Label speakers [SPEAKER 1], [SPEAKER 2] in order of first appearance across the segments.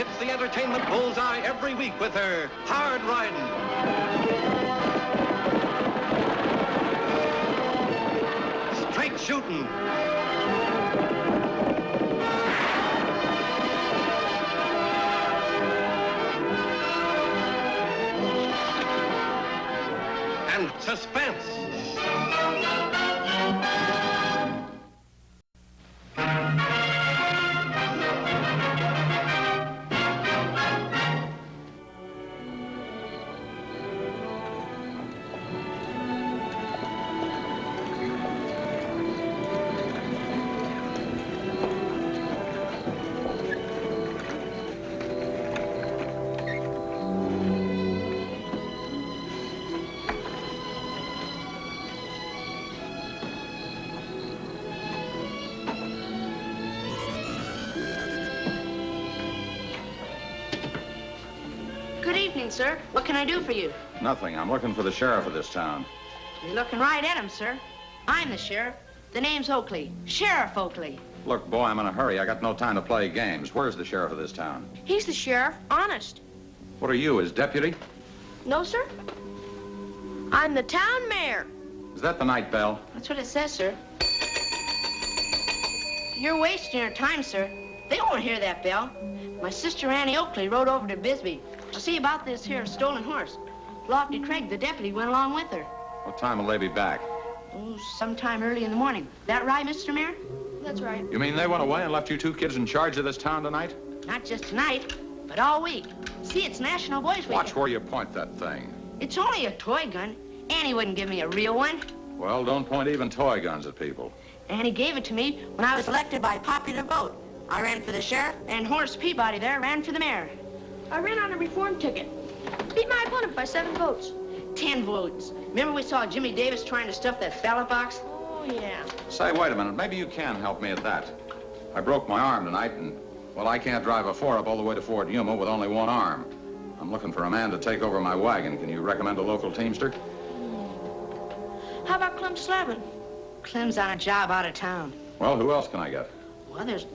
[SPEAKER 1] hits the entertainment bullseye every week with her hard riding. Straight shooting. And suspense.
[SPEAKER 2] Sir, what can I do for you?
[SPEAKER 3] Nothing. I'm looking for the sheriff of this town.
[SPEAKER 2] You're looking right at him, sir. I'm the sheriff. The name's Oakley. Sheriff Oakley.
[SPEAKER 3] Look, boy, I'm in a hurry. I got no time to play games. Where's the sheriff of this town?
[SPEAKER 2] He's the sheriff, honest.
[SPEAKER 3] What are you, his deputy?
[SPEAKER 2] No, sir. I'm the town mayor.
[SPEAKER 3] Is that the night bell?
[SPEAKER 2] That's what it says, sir. You're wasting your time, sir. They won't hear that bell. My sister Annie Oakley rode over to Bisbee to see about this here stolen horse. Lofty Craig, the deputy, went along with her.
[SPEAKER 3] What time will they be back?
[SPEAKER 2] Oh, sometime early in the morning. That right, Mr. Mayor? That's right.
[SPEAKER 3] You mean they went away and left you two kids in charge of this town tonight?
[SPEAKER 2] Not just tonight, but all week. See, it's National Boys Week.
[SPEAKER 3] Watch where you point that thing.
[SPEAKER 2] It's only a toy gun. Annie wouldn't give me a real one.
[SPEAKER 3] Well, don't point even toy guns at people.
[SPEAKER 2] Annie gave it to me when I was elected by popular vote. I ran for the sheriff, and Horace Peabody there ran for the mayor.
[SPEAKER 4] I ran on a reform ticket. Beat my opponent by 7 votes.
[SPEAKER 2] 10 votes. Remember we saw Jimmy Davis trying to stuff that ballot box?
[SPEAKER 4] Oh, yeah.
[SPEAKER 3] Say, wait a minute. Maybe you can help me at that. I broke my arm tonight, and, well, I can't drive a 4-up all the way to Fort Yuma with only one arm. I'm looking for a man to take over my wagon. Can you recommend a local teamster?
[SPEAKER 4] How about Clem Slavin?
[SPEAKER 2] Clem's on a job out of town.
[SPEAKER 3] Well, who else can I get?
[SPEAKER 2] Well, there's...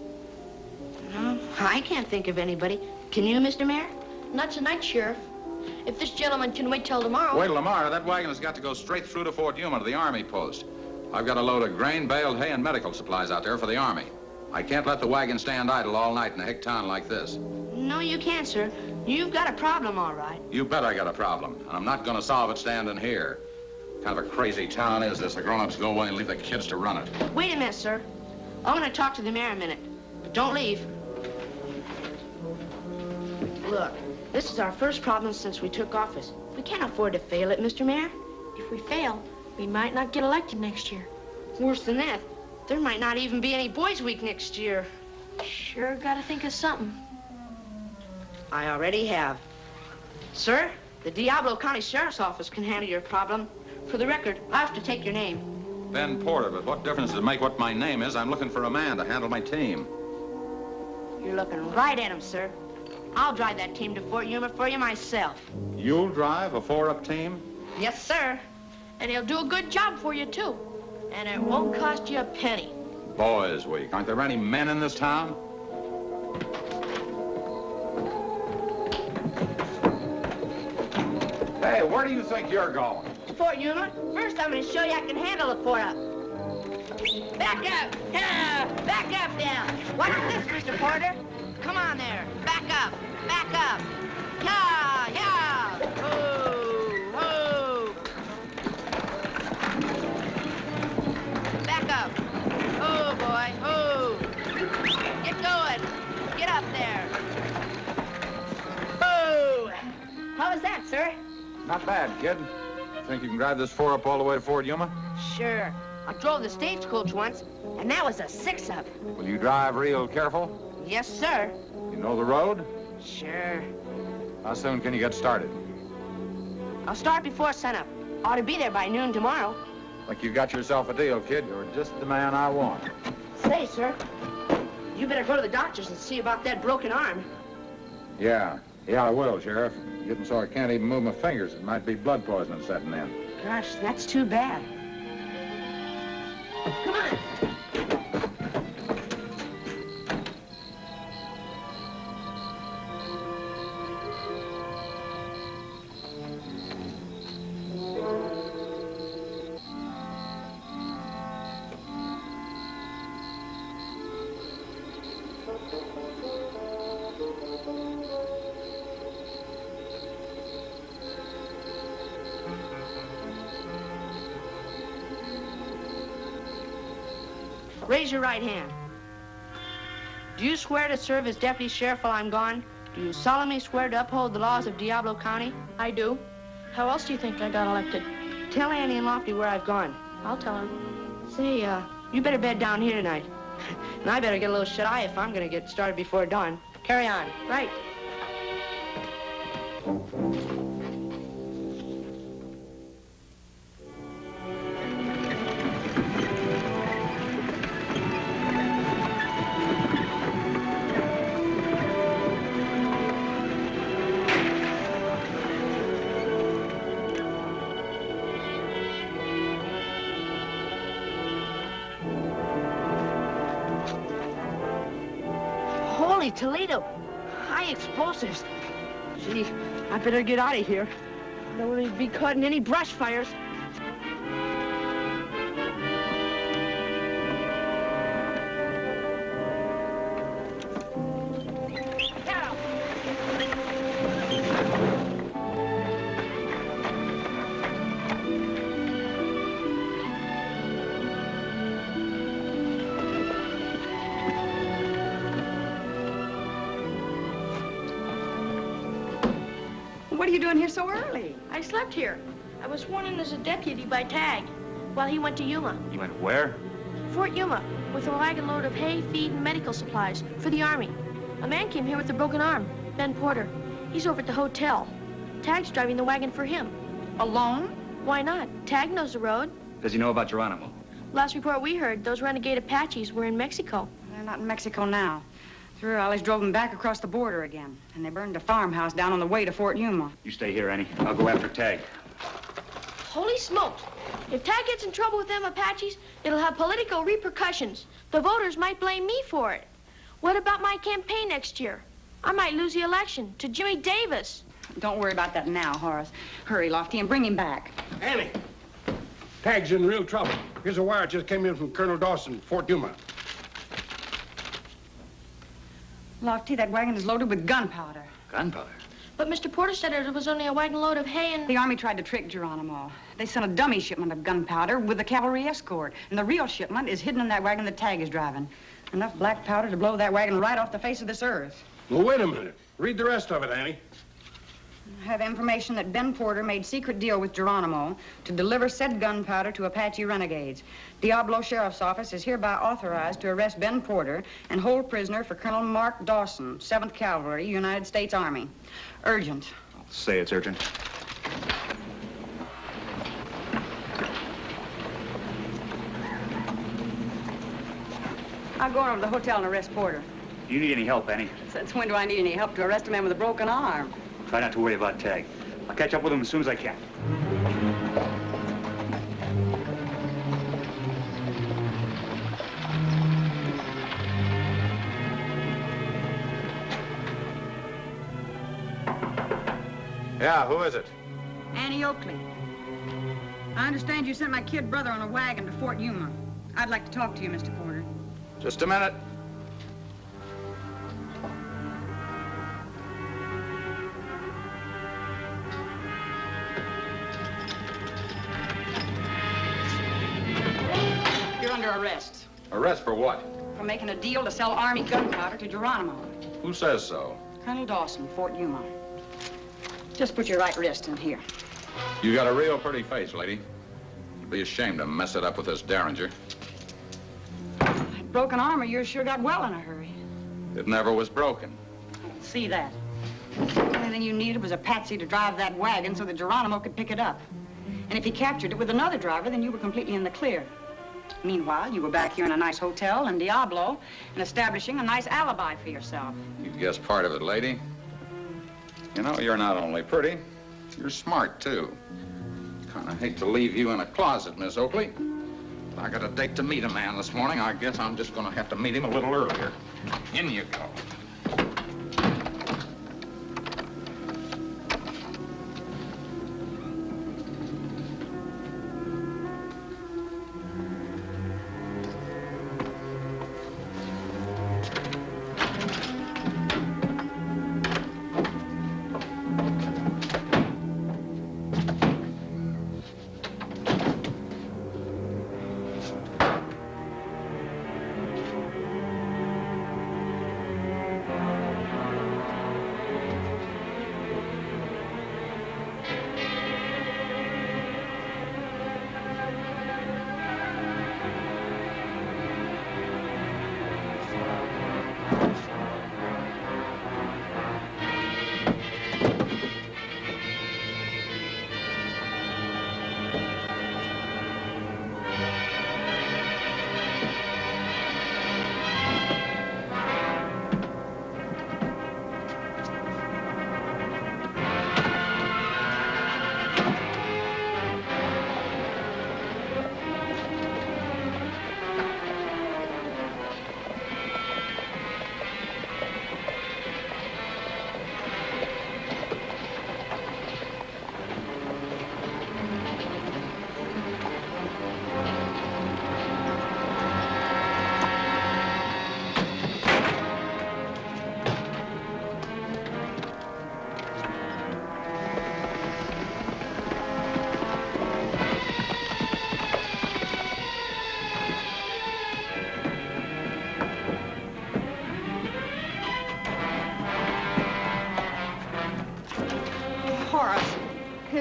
[SPEAKER 2] No, I can't think of anybody. Can you, Mr. Mayor?
[SPEAKER 4] Not tonight, Sheriff. If this gentleman can wait till tomorrow...
[SPEAKER 3] Wait till tomorrow. That wagon has got to go straight through to Fort Yuma to the Army post. I've got a load of grain, baled hay, and medical supplies out there for the Army. I can't let the wagon stand idle all night in a hick town like this.
[SPEAKER 2] No, you can't, sir. You've got a problem, all right.
[SPEAKER 3] You bet I got a problem, and I'm not going to solve it standing here. What kind of a crazy town is this? The grown-ups go away and leave the kids to run it.
[SPEAKER 2] Wait a minute, sir. I want to talk to the mayor a minute. But don't leave. Look, this is our first problem since we took office. We can't afford to fail it, Mr. Mayor.
[SPEAKER 4] If we fail, we might not get elected next year.
[SPEAKER 2] Worse than that, there might not even be any Boys Week next year.
[SPEAKER 4] Sure gotta think of something.
[SPEAKER 2] I already have. Sir, the Diablo County Sheriff's Office can handle your problem. For the record, I have to take your name.
[SPEAKER 3] Ben Porter, but what difference does it make what my name is? I'm looking for a man to handle my team.
[SPEAKER 2] You're looking right at him, sir. I'll drive that team to Fort Yuma for you myself.
[SPEAKER 3] You'll drive a 4-up team?
[SPEAKER 2] Yes, sir.
[SPEAKER 4] And he'll do a good job for you, too. And it won't cost you a penny.
[SPEAKER 3] Boys Week. Aren't there any men in this town? Hey, where do you think you're going?
[SPEAKER 2] Fort Yuma, first I'm going to show you I can handle a 4-up. Back up! Yeah, back up now! Watch this, Mr. Porter. Come on there. Back up! Back up! Yeah! Yeah! Ho! Ho! Back up! Oh, boy! Oh! Get going! Get up there! Oh! How was that, sir?
[SPEAKER 3] Not bad, kid. Think you can drive this 4-up all the way to Fort Yuma?
[SPEAKER 2] Sure. I drove the stagecoach once, and that was a 6-up.
[SPEAKER 3] Will you drive real careful?
[SPEAKER 2] Yes, sir.
[SPEAKER 3] You know the road?
[SPEAKER 2] Sure.
[SPEAKER 3] How soon can you get started?
[SPEAKER 2] I'll start before sunup. Ought to be there by noon tomorrow.
[SPEAKER 3] Think you got yourself a deal, kid. You're just the man I want.
[SPEAKER 2] Say, sir, you better go to the doctor's and see about that broken arm.
[SPEAKER 3] Yeah, I will, Sheriff. Getting so I can't even move my fingers. It might be blood poisoning setting in.
[SPEAKER 2] Gosh, that's too bad. Come on. Raise your right hand. Do you swear to serve as deputy sheriff while I'm gone? Do you solemnly swear to uphold the laws of Diablo County?
[SPEAKER 4] I do. How else do you think I got elected?
[SPEAKER 2] Tell Annie and Lofty where I've gone.
[SPEAKER 4] I'll tell her.
[SPEAKER 2] Say, you better bed down here tonight. And I better get a little shut-eye if I'm gonna get started before dawn. Carry on.
[SPEAKER 4] Right.
[SPEAKER 2] Holy Toledo! High explosives. Gee, I better get out of here. I don't want to be caught in any brush fires.
[SPEAKER 5] What are you doing here so early?
[SPEAKER 4] I slept here. I was sworn in as a deputy by Tagg while he went to Yuma.
[SPEAKER 6] You went where?
[SPEAKER 4] Fort Yuma, with a wagon load of hay, feed, and medical supplies for the Army. A man came here with a broken arm, Ben Porter. He's over at the hotel. Tagg's driving the wagon for him.
[SPEAKER 5] Alone?
[SPEAKER 4] Why not? Tagg knows the road.
[SPEAKER 6] Does he know about Geronimo?
[SPEAKER 4] Last report we heard, those renegade Apaches were in Mexico.
[SPEAKER 5] They're not in Mexico now. Three rallies drove them back across the border again, and they burned a farmhouse down on the way to Fort Yuma.
[SPEAKER 6] You stay here, Annie. I'll go after Tagg.
[SPEAKER 4] Holy smokes! If Tagg gets in trouble with them Apaches, it'll have political repercussions. The voters might blame me for it. What about my campaign next year? I might lose the election to Jimmy Davis.
[SPEAKER 5] Don't worry about that now, Horace. Hurry, Lofty, and bring him back.
[SPEAKER 7] Annie, Tagg's in real trouble. Here's a wire just came in from Colonel Dawson, Fort Yuma.
[SPEAKER 5] Lofty, that wagon is loaded with gunpowder.
[SPEAKER 6] Gunpowder?
[SPEAKER 4] But Mr. Porter said it was only a wagon load of hay and...
[SPEAKER 5] The Army tried to trick Geronimo. They sent a dummy shipment of gunpowder with a cavalry escort, and the real shipment is hidden in that wagon that Tagg is driving. Enough black powder to blow that wagon right off the face of this earth.
[SPEAKER 7] Well, wait a minute. Read the rest of it, Annie.
[SPEAKER 5] I have information that Ben Porter made secret deal with Geronimo to deliver said gunpowder to Apache renegades. Diablo Sheriff's Office is hereby authorized to arrest Ben Porter and hold prisoner for Colonel Mark Dawson, 7th Cavalry, United States Army. Urgent.
[SPEAKER 6] I'll say it's urgent.
[SPEAKER 5] I'll go over to the hotel and arrest Porter.
[SPEAKER 6] Do you need any help, Annie?
[SPEAKER 5] Since when do I need any help to arrest a man with a broken arm?
[SPEAKER 6] Try not to worry about Tagg. I'll catch up with him as soon as I can.
[SPEAKER 3] Yeah, who is it?
[SPEAKER 5] Annie Oakley. I understand you sent my kid brother on a wagon to Fort Yuma. I'd like to talk to you, Mr. Porter.
[SPEAKER 3] Just a minute.
[SPEAKER 5] You're under arrest
[SPEAKER 3] Arrest for what?
[SPEAKER 5] for making a deal to sell Army gunpowder to Geronimo.
[SPEAKER 3] Who says so?
[SPEAKER 5] Colonel Dawson, Fort Yuma. Just put your right wrist in here.
[SPEAKER 3] You got a real pretty face, lady. You'd be ashamed to mess it up with this Derringer.
[SPEAKER 5] That broken arm of yours sure got well in a hurry.
[SPEAKER 3] It never was broken.
[SPEAKER 5] I don't see that. The only thing you needed was a patsy to drive that wagon so that Geronimo could pick it up. And if he captured it with another driver, then you were completely in the clear. Meanwhile, you were back here in a nice hotel in Diablo and establishing a nice alibi for yourself.
[SPEAKER 3] You guessed part of it, lady. You know, you're not only pretty, you're smart, too. Kind of hate to leave you in a closet, Miss Oakley. I got a date to meet a man this morning. I guess I'm just going to have to meet him a little earlier. In you go.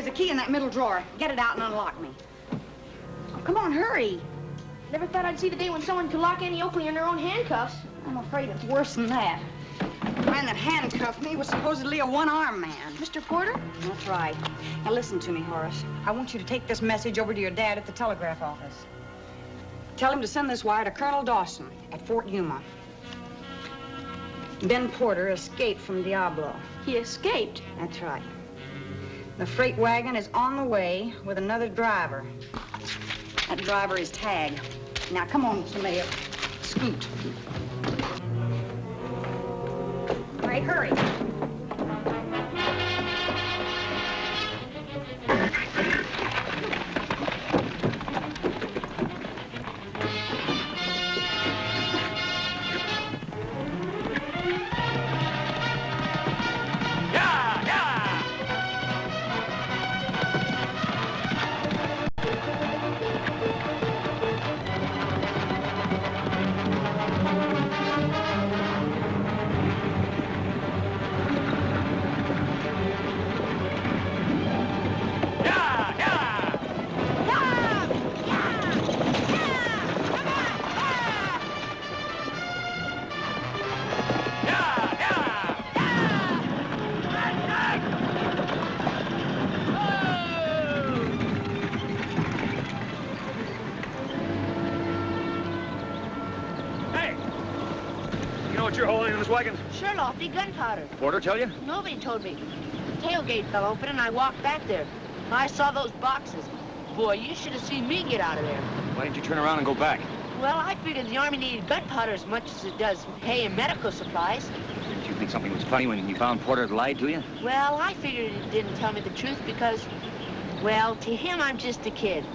[SPEAKER 5] There's a key in that middle drawer. Get it out and unlock me. Oh, come on, hurry.
[SPEAKER 4] Never thought I'd see the day when someone could lock Annie Oakley in her own handcuffs.
[SPEAKER 5] I'm afraid it's worse than that. The man that handcuffed me was supposedly a one-armed man.
[SPEAKER 4] Mr. Porter?
[SPEAKER 5] That's right. Now listen to me, Horace. I want you to take this message over to your dad at the telegraph office. Tell him to send this wire to Colonel Dawson at Fort Yuma. Ben Porter escaped from Diablo.
[SPEAKER 4] He escaped?
[SPEAKER 5] That's right. The freight wagon is on the way with another driver. That driver is Tagg. Now, come on, Mr. Mayor. Scoot. All right, hurry.
[SPEAKER 6] You're holding in this wagon?
[SPEAKER 2] Sure, Lofty, gunpowder.
[SPEAKER 6] Porter tell you?
[SPEAKER 2] Nobody told me. The tailgate fell open and I walked back there. I saw those boxes. Boy, you should have seen me get out of there.
[SPEAKER 6] Why didn't you turn around and go back?
[SPEAKER 2] Well, I figured the Army needed gunpowder as much as it does hay and medical supplies.
[SPEAKER 6] Didn't you think something was funny when you found Porter had lied to you?
[SPEAKER 2] Well, I figured he didn't tell me the truth because, well, to him, I'm just a kid.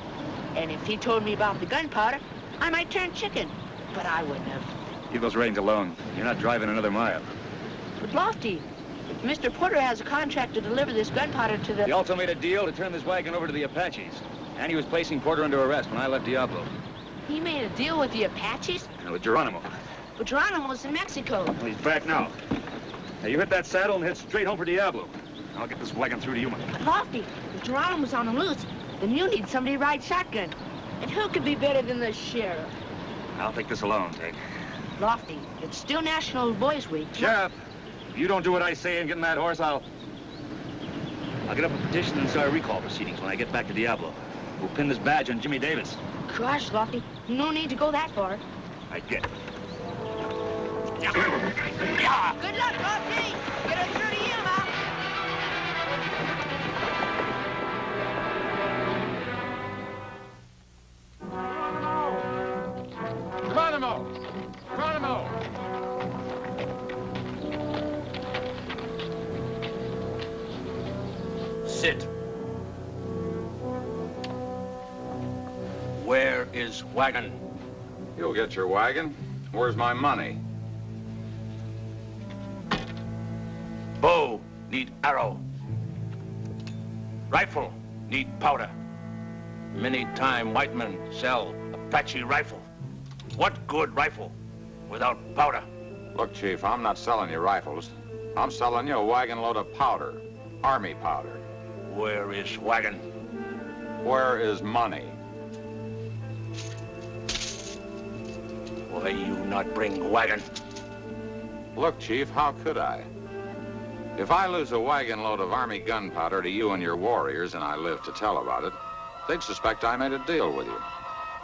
[SPEAKER 2] And if he told me about the gunpowder, I might turn chicken. But I wouldn't have.
[SPEAKER 6] Leave those reins alone. You're not driving another mile.
[SPEAKER 2] But Lofty, if Mr. Porter has a contract to deliver this gunpowder to the...
[SPEAKER 6] He also made a deal to turn this wagon over to the Apaches. And he was placing Porter under arrest when I left Diablo.
[SPEAKER 2] He made a deal with the Apaches?
[SPEAKER 6] And with Geronimo.
[SPEAKER 2] But Geronimo's in Mexico.
[SPEAKER 6] Well, he's back now. Now, you hit that saddle and head straight home for Diablo. I'll get this wagon through to Yuma.
[SPEAKER 2] But Lofty, if Geronimo's on the loose, then you need somebody to ride shotgun. And who could be better than the sheriff?
[SPEAKER 6] I'll take this alone, Tagg.
[SPEAKER 2] Lofty, it's still National Boys Week.
[SPEAKER 6] Sheriff, if you don't do what I say and get in that horse, I'll get up a petition and start recall proceedings when I get back to Diablo. We'll pin this badge on Jimmy Davis.
[SPEAKER 2] Gosh, Lofty, no need to go that far.
[SPEAKER 6] I get it.
[SPEAKER 2] Good luck, Lofty! Get us through to Yuma!
[SPEAKER 3] Geronimo! Geronimo!
[SPEAKER 8] Sit. Where is wagon?
[SPEAKER 3] You'll get your wagon. Where's my money?
[SPEAKER 8] Bow need arrow. Rifle need powder. Many time white men sell Apache rifle. What good rifle without powder?
[SPEAKER 3] Look, Chief, I'm not selling you rifles. I'm selling you a wagon load of powder. Army powder.
[SPEAKER 8] Where is wagon?
[SPEAKER 3] Where is money?
[SPEAKER 8] Why you not bring wagon?
[SPEAKER 3] Look, Chief, how could I? If I lose a wagon load of Army gunpowder to you and your warriors, and I live to tell about it, they'd suspect I made a deal with you.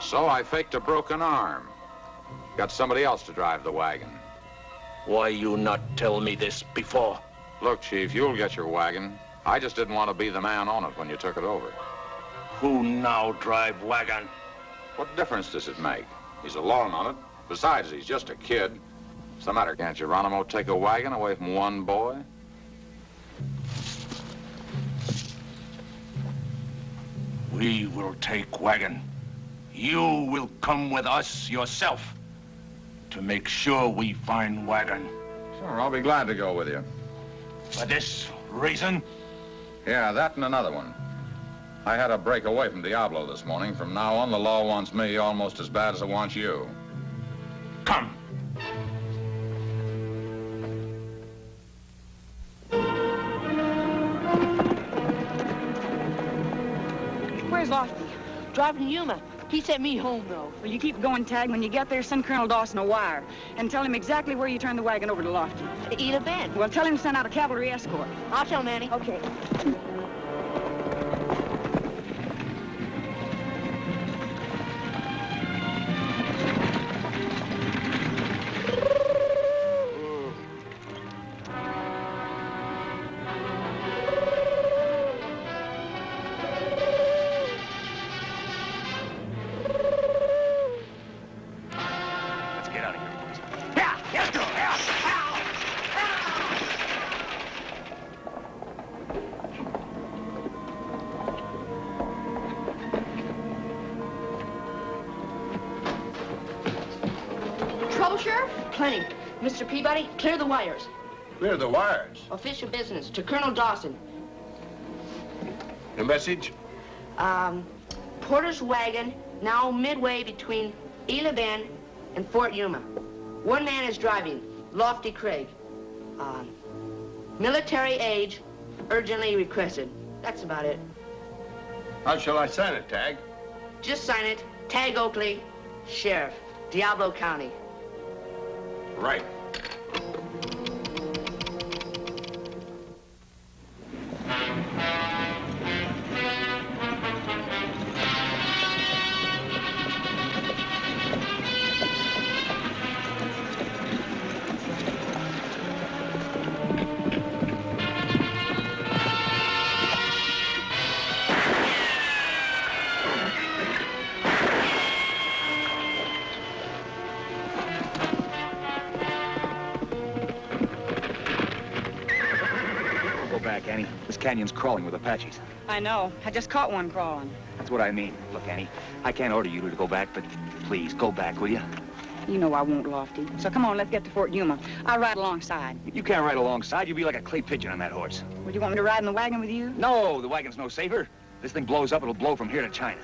[SPEAKER 3] So I faked a broken arm. Got somebody else to drive the wagon.
[SPEAKER 8] Why you not tell me this before?
[SPEAKER 3] Look, Chief, you'll get your wagon. I just didn't want to be the man on it when you took it over.
[SPEAKER 8] Who now drive wagon?
[SPEAKER 3] What difference does it make? He's alone on it. Besides, he's just a kid. What's the matter? Can't Geronimo take a wagon away from one boy?
[SPEAKER 8] We will take wagon. You will come with us yourself to make sure we find wagon.
[SPEAKER 3] Sure, I'll be glad to go with you.
[SPEAKER 8] For this reason?
[SPEAKER 3] Yeah, that and another one. I had to break away from Diablo this morning. From now on, the law wants me almost as bad as it wants you.
[SPEAKER 8] Come.
[SPEAKER 5] Where's Lofty?
[SPEAKER 2] Driving Yuma. He sent me home, though.
[SPEAKER 5] Well, you keep going, Tagg. When you get there, send Colonel Dawson a wire and tell him exactly where you turn the wagon over to Lofty.
[SPEAKER 2] Ela Bend.
[SPEAKER 5] Well, tell him to send out a cavalry escort.
[SPEAKER 2] I'll tell Manny.
[SPEAKER 5] Okay.
[SPEAKER 2] Trouble, Sheriff? Plenty. Mr. Peabody, clear the wires.
[SPEAKER 7] Clear the wires.
[SPEAKER 2] Official business to Colonel Dawson.
[SPEAKER 7] The message?
[SPEAKER 2] Porter's wagon, now midway between Ela Bend and Fort Yuma. One man is driving, Lofty Craig. Military age, urgently requested. That's about it.
[SPEAKER 7] How shall I sign it, Tagg?
[SPEAKER 2] Just sign it, Tagg Oakley, Sheriff, Diablo County.
[SPEAKER 7] Right.
[SPEAKER 6] Annie. This canyon's crawling with Apaches.
[SPEAKER 5] I know. I just caught one crawling.
[SPEAKER 6] That's what I mean. Look, Annie, I can't order you to go back, but please, go back, will you?
[SPEAKER 5] You know I won't, Lofty. So come on, let's get to Fort Yuma. I'll ride alongside.
[SPEAKER 6] You can't ride alongside. You'll be like a clay pigeon on that horse.
[SPEAKER 5] Would you want me to ride in the wagon with you?
[SPEAKER 6] No, the wagon's no safer. This thing blows up, it'll blow from here to China.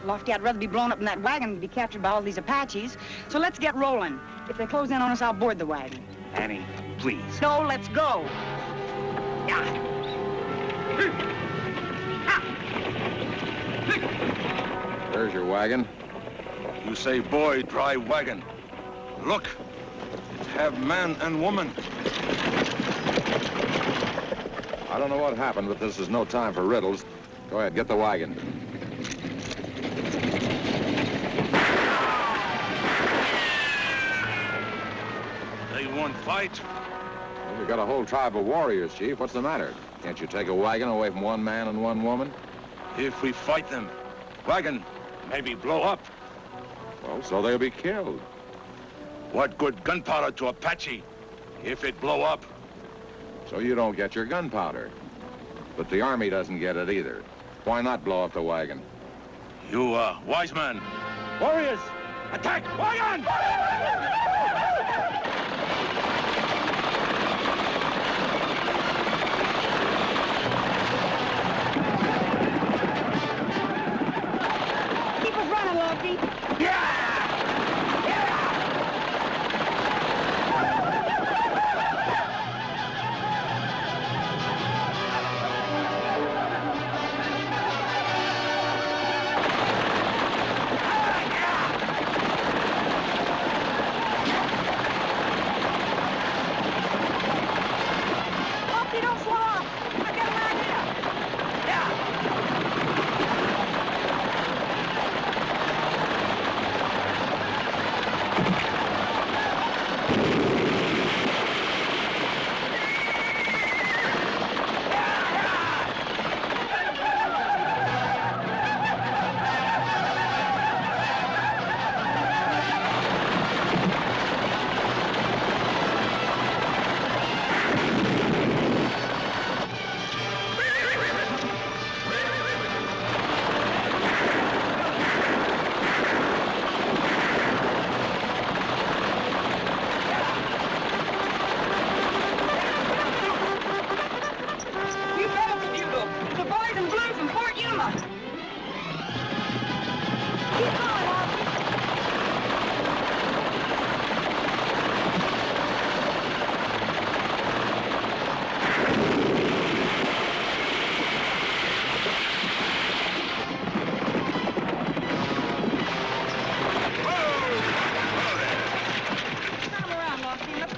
[SPEAKER 5] Lofty, I'd rather be blown up in that wagon than be captured by all these Apaches. So let's get rolling. If they close in on us, I'll board the wagon.
[SPEAKER 6] Annie, please.
[SPEAKER 5] No, let's go. Yeah.
[SPEAKER 3] There's your wagon.
[SPEAKER 8] You say boy, drive wagon. Look, it have man and woman.
[SPEAKER 3] I don't know what happened, but this is no time for riddles. Go ahead, get the wagon.
[SPEAKER 8] They won't fight.
[SPEAKER 3] Well, you've got a whole tribe of warriors, Chief. What's the matter? Can't you take a wagon away from one man and one woman?
[SPEAKER 8] If we fight them, wagon maybe blow up.
[SPEAKER 3] Well, so they'll be killed.
[SPEAKER 8] What good gunpowder to Apache if it blow up?
[SPEAKER 3] So you don't get your gunpowder. But the Army doesn't get it either. Why not blow up the wagon?
[SPEAKER 8] You, wise man. Warriors, attack wagon!
[SPEAKER 5] Keep us running, Lofty.
[SPEAKER 8] Yeah!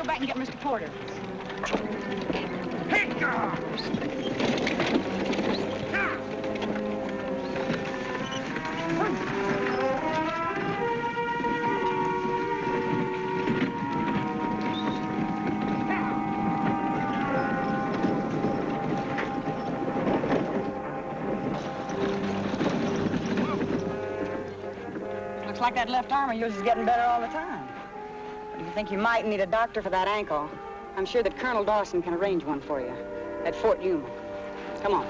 [SPEAKER 5] go back and get Mr. Porter.
[SPEAKER 7] Hey, girl!
[SPEAKER 5] Looks like that left arm of yours is getting better all the time. But if you think you might need a doctor for that ankle, I'm sure that Colonel Dawson can arrange one for you at Fort Yuma. Come on.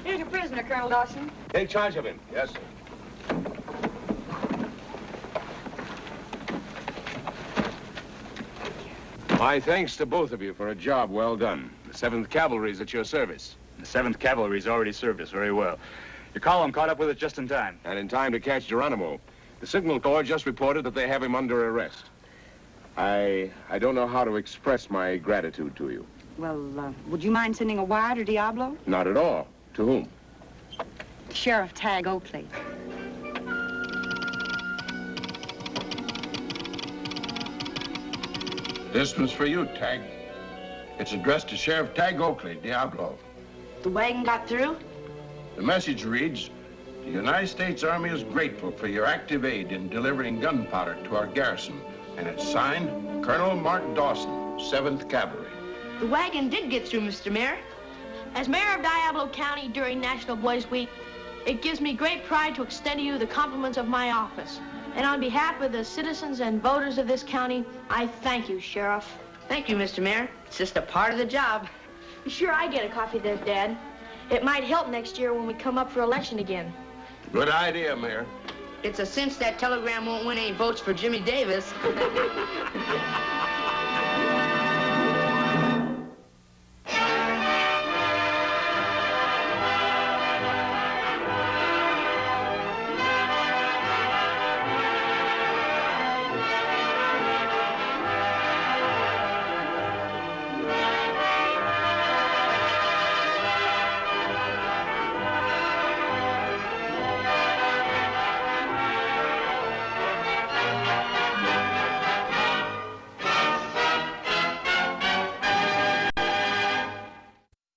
[SPEAKER 5] Here's your prisoner, Colonel Dawson.
[SPEAKER 7] Take charge of him.
[SPEAKER 3] Yes, sir.
[SPEAKER 7] My thanks to both of you for a job well done. The 7th Cavalry's at your service.
[SPEAKER 6] The 7th Cavalry's already served us very well. Your column caught up with us just in time.
[SPEAKER 7] And in time to catch Geronimo. The Signal Corps just reported that they have him under arrest. I don't know how to express my gratitude to you.
[SPEAKER 5] Well, would you mind sending a wire to Diablo?
[SPEAKER 7] Not at all. To whom?
[SPEAKER 5] Sheriff Tagg Oakley.
[SPEAKER 3] This one's for you, Tagg. It's addressed to Sheriff Tagg Oakley, Diablo.
[SPEAKER 2] The wagon got through?
[SPEAKER 3] The message reads, the United States Army is grateful for your active aid in delivering gunpowder to our garrison. And it's signed, Colonel Mark Dawson, 7th Cavalry.
[SPEAKER 2] The wagon did get through, Mr. Mayor.
[SPEAKER 4] As mayor of Diablo County during National Boys Week, it gives me great pride to extend to you the compliments of my office. And on behalf of the citizens and voters of this county, I thank you, Sheriff.
[SPEAKER 2] Thank you, Mr. Mayor. It's just a part of the job.
[SPEAKER 4] Be sure I get a copy of this, Dad. It might help next year when we come up for election again.
[SPEAKER 7] Good idea, Mayor.
[SPEAKER 2] It's a cinch that telegram won't win any votes for Jimmy Davis.